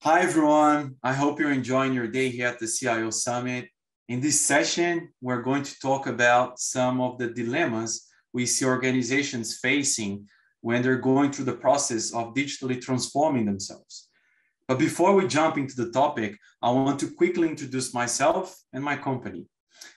Hi, everyone. I hope you're enjoying your day here at the CIO Summit. In this session, we're going to talk about some of the dilemmas we see organizations facing when they're going through the process of digitally transforming themselves. But before we jump into the topic, I want to quickly introduce myself and my company.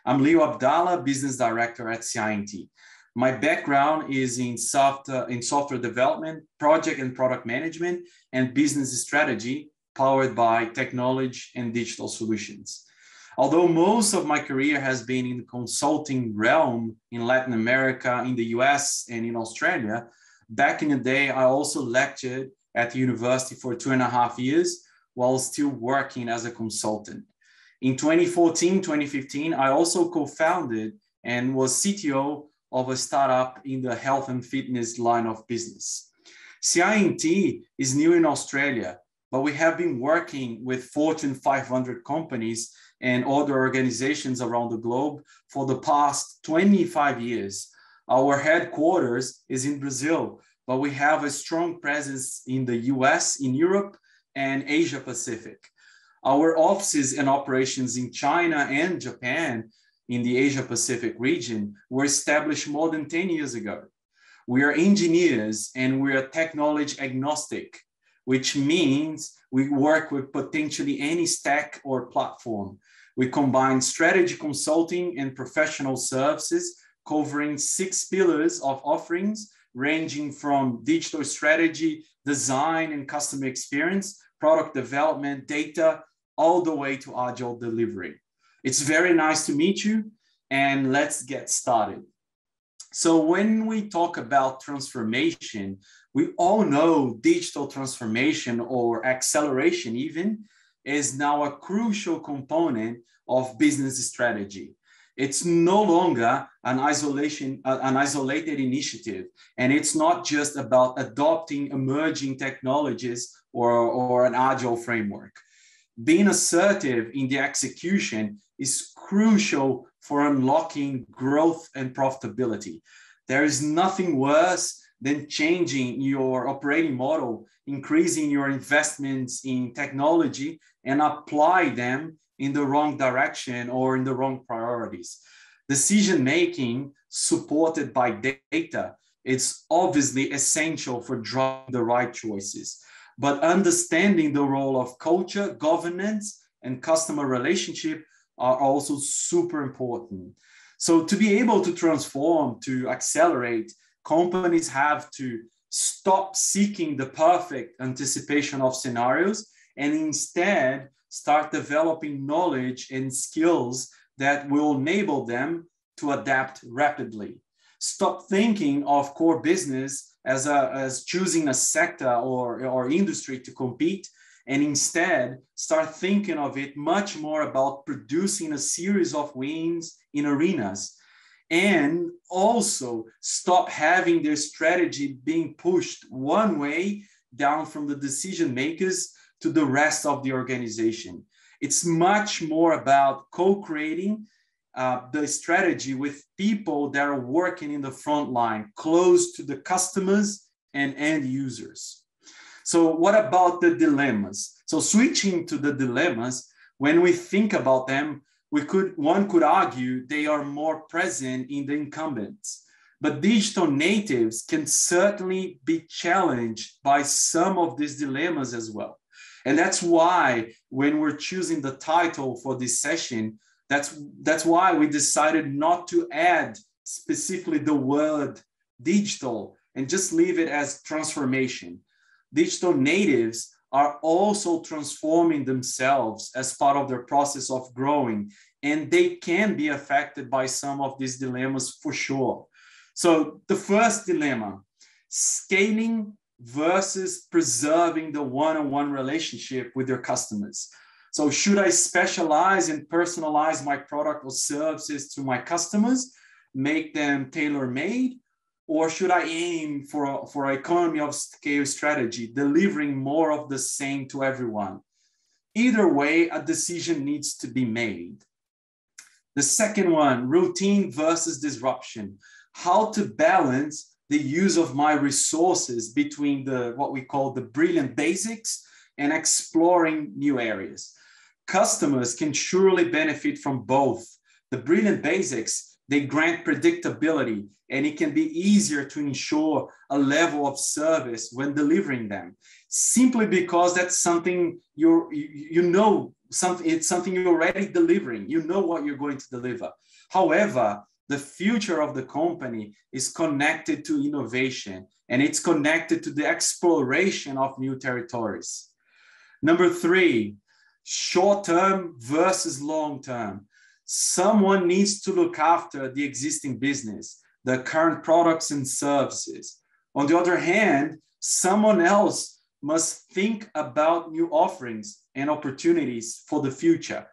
I'm Leo Abdallah, Business Director at CI&T. My background is in software development, project and product management, and business strategy, powered by technology and digital solutions. Although most of my career has been in the consulting realm in Latin America, in the US, and in Australia, back in the day, I also lectured at the university for 2.5 years while still working as a consultant. In 2014, 2015, I also co-founded and was CTO of a startup in the health and fitness line of business. CI&T is new in Australia, but we have been working with Fortune 500 companies and other organizations around the globe for the past 25 years. Our headquarters is in Brazil, but we have a strong presence in the US, in Europe, and Asia Pacific. Our offices and operations in China and Japan in the Asia Pacific region were established more than 10 years ago. We are engineers and we are technology agnostic, which means we work with potentially any stack or platform. We combine strategy consulting and professional services covering 6 pillars of offerings, ranging from digital strategy, design and customer experience, product development, data, all the way to agile delivery. It's very nice to meet you, and let's get started. So when we talk about transformation, we all know digital transformation or acceleration even is now a crucial component of business strategy. It's no longer an isolated initiative, and it's not just about adopting emerging technologies or an agile framework. Being assertive in the execution is crucial for unlocking growth and profitability. There is nothing worse than changing your operating model, increasing your investments in technology, and apply them in the wrong direction or in the wrong priorities. Decision-making supported by data is obviously essential for drawing the right choices, but understanding the role of culture, governance, and customer relationship are also super important. So to be able to transform, to accelerate, companies have to stop seeking the perfect anticipation of scenarios and instead start developing knowledge and skills that will enable them to adapt rapidly. Stop thinking of core business as choosing a sector or industry to compete, and instead start thinking of it much more about producing a series of wins in arenas. And also stop having their strategy being pushed one way down from the decision makers to the rest of the organization. It's much more about co-creating the strategy with people that are working in the front line, close to the customers and end users. So what about the dilemmas? So switching to the dilemmas, when we think about them, one could argue they are more present in the incumbents, but digital natives can certainly be challenged by some of these dilemmas as well. And that's why when we're choosing the title for this session, that's why we decided not to add specifically the word digital and just leave it as transformation. Digital natives are also transforming themselves as part of their process of growing, and they can be affected by some of these dilemmas for sure. So the first dilemma, scaling versus preserving the one-on-one relationship with your customers. So should I specialize and personalize my product or services to my customers, make them tailor-made? Or should I aim for economy of scale strategy, delivering more of the same to everyone? Either way, a decision needs to be made. The second one, routine versus disruption. How to balance the use of my resources between what we call the brilliant basics and exploring new areas. Customers can surely benefit from both. The brilliant basics, they grant predictability, and it can be easier to ensure a level of service when delivering them, simply because that's something it's something you're already delivering. You know what you're going to deliver. However, the future of the company is connected to innovation, and it's connected to the exploration of new territories. Number 3, short-term versus long-term. Someone needs to look after the existing business, the current products and services. On the other hand, someone else must think about new offerings and opportunities for the future.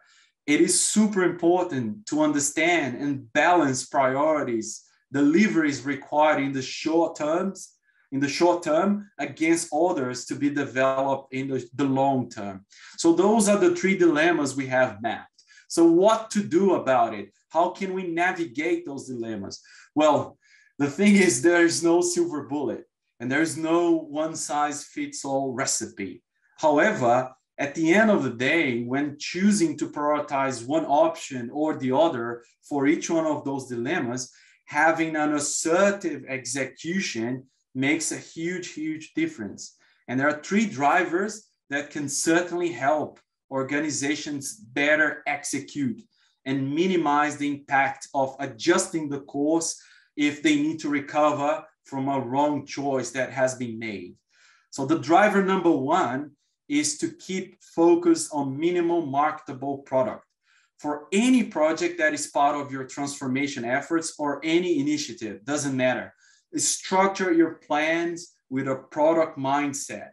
It is super important to understand and balance priorities, deliveries required in the short term against others to be developed in the long term. So those are the 3 dilemmas we have mapped. So what to do about it? How can we navigate those dilemmas? Well, the thing is, there is no silver bullet, and there is no one-size-fits-all recipe. However, at the end of the day, when choosing to prioritize one option or the other for each one of those dilemmas, having an assertive execution makes a huge, huge difference. And there are 3 drivers that can certainly help organizations better execute and minimize the impact of adjusting the course if they need to recover from a wrong choice that has been made. So the driver number 1 is to keep focus on minimal marketable product. For any project that is part of your transformation efforts or any initiative, doesn't matter. Structure your plans with a product mindset.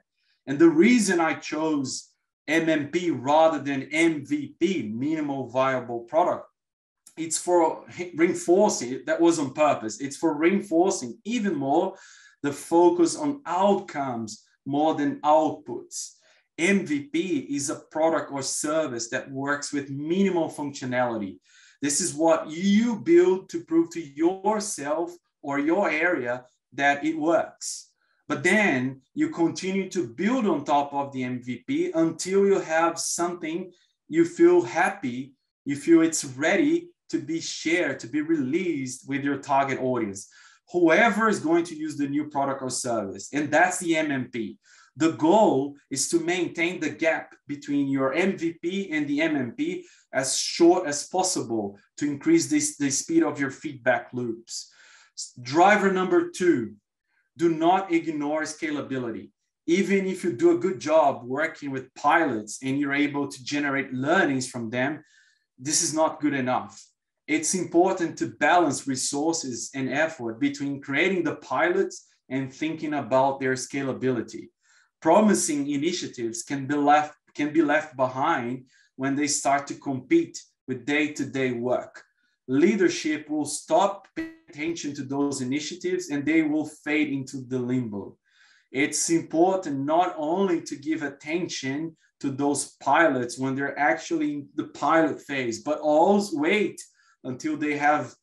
And the reason I chose MMP rather than MVP, minimal viable product, it's for reinforcing, that was on purpose, it's for reinforcing even more the focus on outcomes more than outputs. MVP is a product or service that works with minimal functionality. This is what you build to prove to yourself or your area that it works. But then you continue to build on top of the MVP until you have something you feel happy, you feel it's ready to be shared, to be released with your target audience. Whoever is going to use the new product or service, and that's the MMP. The goal is to maintain the gap between your MVP and the MMP as short as possible to increase the speed of your feedback loops. Driver number 2, do not ignore scalability. Even if you do a good job working with pilots and you're able to generate learnings from them, this is not good enough. It's important to balance resources and effort between creating the pilots and thinking about their scalability. Promising initiatives can be left behind when they start to compete with day-to-day work. Leadership will stop paying attention to those initiatives and they will fade into the limbo. It's important not only to give attention to those pilots when they're actually in the pilot phase, but also wait until they have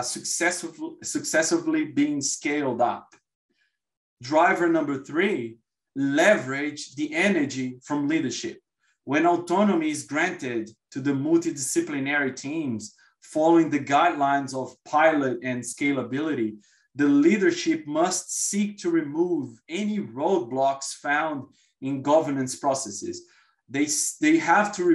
successfully been scaled up. Driver number 3, leverage the energy from leadership. When autonomy is granted to the multidisciplinary teams, following the guidelines of pilot and scalability, the leadership must seek to remove any roadblocks found in governance processes. They have to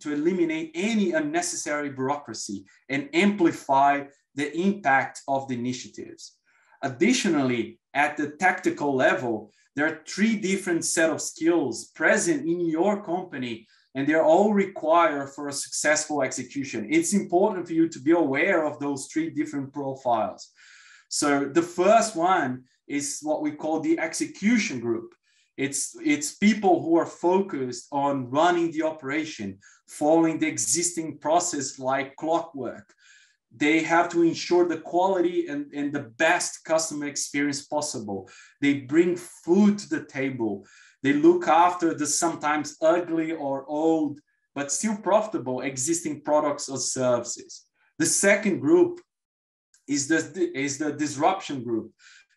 eliminate any unnecessary bureaucracy and amplify the impact of the initiatives. Additionally, at the tactical level, there are 3 different set of skills present in your company, and they're all required for a successful execution. It's important for you to be aware of those 3 different profiles. So the first one is what we call the execution group. It's people who are focused on running the operation, following the existing process like clockwork. They have to ensure the quality and the best customer experience possible. They bring food to the table. They look after the sometimes ugly or old, but still profitable existing products or services. The second group is the disruption group.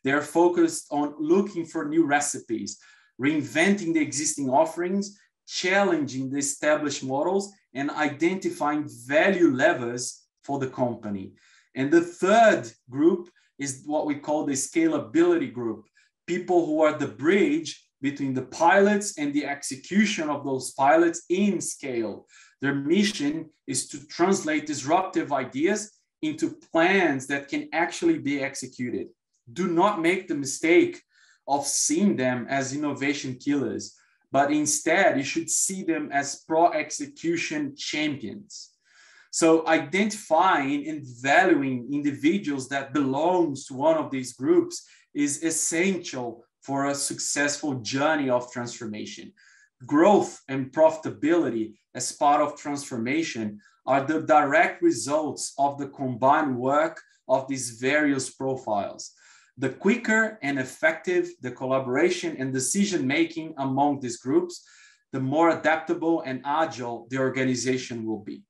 They're focused on looking for new recipes. reinventing the existing offerings, challenging the established models, and identifying value levers for the company. And the third group is what we call the scalability group, people who are the bridge between the pilots and the execution of those pilots in scale. Their mission is to translate disruptive ideas into plans that can actually be executed. Do not make the mistake of seeing them as innovation killers, but instead you should see them as pro-execution champions. So identifying and valuing individuals that belongs to one of these groups is essential for a successful journey of transformation. Growth and profitability as part of transformation are the direct results of the combined work of these various profiles. The quicker and effective the collaboration and decision-making among these groups, the more adaptable and agile the organization will be.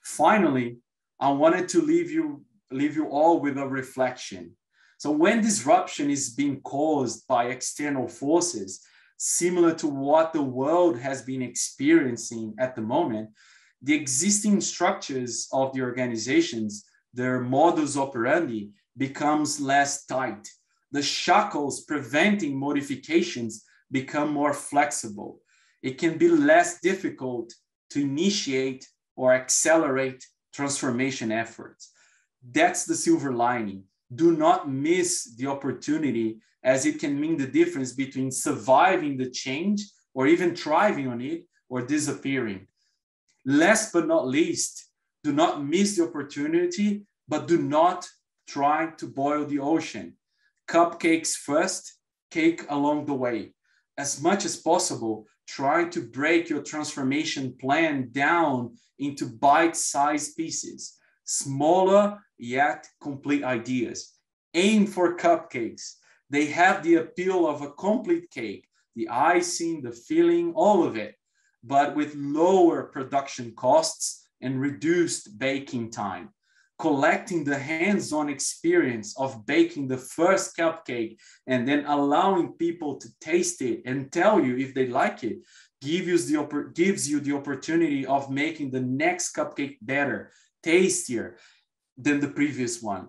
Finally, I wanted to leave you all with a reflection. So when disruption is being caused by external forces, similar to what the world has been experiencing at the moment, the existing structures of the organizations, their modus operandi, becomes less tight. The shackles preventing modifications become more flexible. It can be less difficult to initiate or accelerate transformation efforts. That's the silver lining. Do not miss the opportunity, as it can mean the difference between surviving the change or even thriving on it or disappearing. Last but not least, do not miss the opportunity, but do not try to boil the ocean. Cupcakes first, cake along the way. As much as possible, try to break your transformation plan down into bite-sized pieces, smaller yet complete ideas. Aim for cupcakes. They have the appeal of a complete cake, the icing, the filling, all of it, but with lower production costs and reduced baking time. Collecting the hands-on experience of baking the first cupcake and then allowing people to taste it and tell you if they like it gives you the opportunity of making the next cupcake better, tastier than the previous one.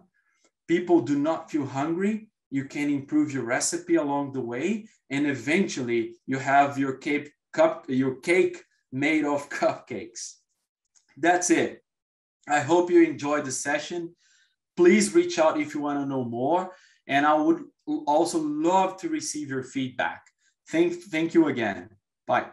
People do not feel hungry. You can improve your recipe along the way, and eventually you have your cake made of cupcakes. That's it. I hope you enjoyed the session. Please reach out if you want to know more. And I would also love to receive your feedback. Thank you again. Bye.